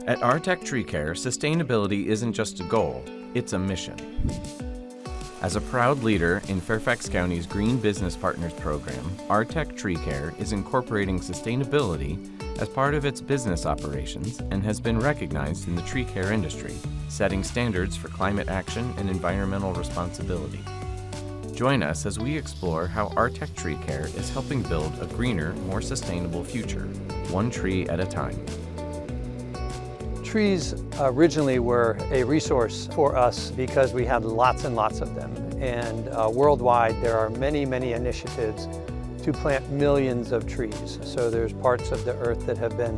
At RTEC Treecare, sustainability isn't just a goal, it's a mission. As a proud leader in Fairfax County's Green Business Partners program, RTEC Treecare is incorporating sustainability as part of its business operations and has been recognized in the tree care industry, setting standards for climate action and environmental responsibility. Join us as we explore how RTEC Treecare is helping build a greener, more sustainable future, one tree at a time. Trees originally were a resource for us because we had lots and lots of them. And worldwide, there are many, many initiatives to plant millions of trees. So there's parts of the earth that have been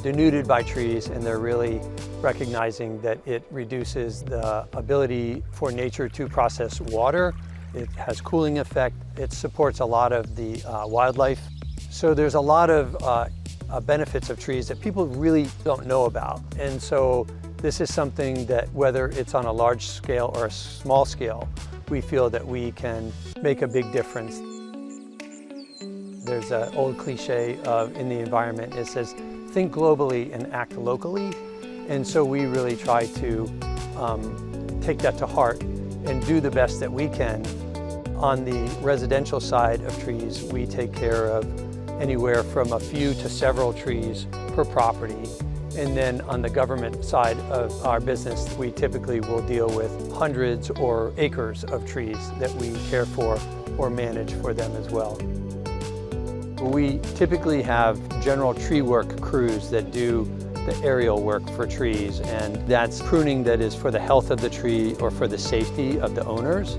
denuded by trees, and they're really recognizing that it reduces the ability for nature to process water. It has cooling effect. It supports a lot of the wildlife. So there's a lot of benefits of trees that people really don't know about. And so this is something that, whether it's on a large scale or a small scale, we feel that we can make a big difference. There's an old cliche in the environment. It says, think globally and act locally. And so we really try to take that to heart and do the best that we can. On the residential side of trees, we take care of anywhere from a few to several trees per property. And then on the government side of our business, we typically will deal with hundreds or acres of trees that we care for or manage for them as well. We typically have general tree work crews that do the aerial work for trees, and that's pruning that is for the health of the tree or for the safety of the owners.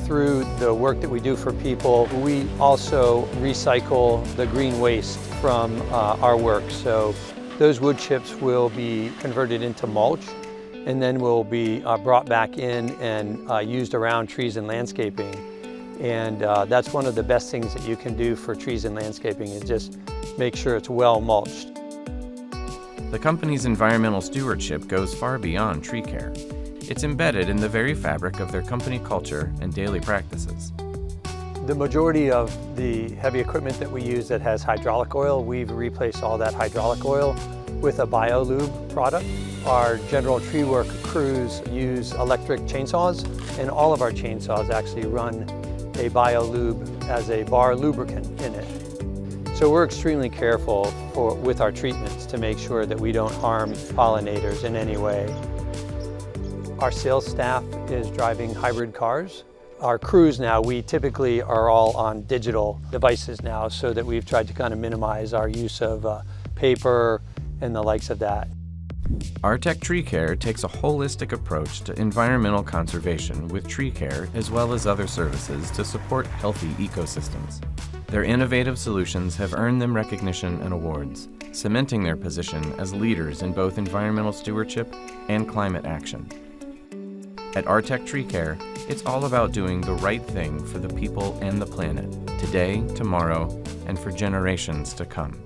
Through the work that we do for people, we also recycle the green waste from our work. So those wood chips will be converted into mulch and then will be brought back in and used around trees and landscaping. And that's one of the best things that you can do for trees and landscaping, is just make sure it's well mulched. The company's environmental stewardship goes far beyond tree care. It's embedded in the very fabric of their company culture and daily practices. The majority of the heavy equipment that we use that has hydraulic oil, we've replaced all that hydraulic oil with a BioLube product. Our general tree work crews use electric chainsaws, and all of our chainsaws actually run a BioLube as a bar lubricant in it. So we're extremely careful with our treatments to make sure that we don't harm pollinators in any way. Our sales staff is driving hybrid cars. Our crews now, we typically are all on digital devices now, so that we've tried to kind of minimize our use of paper and the likes of that. RTEC Treecare takes a holistic approach to environmental conservation with tree care as well as other services to support healthy ecosystems. Their innovative solutions have earned them recognition and awards, cementing their position as leaders in both environmental stewardship and climate action. At RTEC Treecare, it's all about doing the right thing for the people and the planet, today, tomorrow, and for generations to come.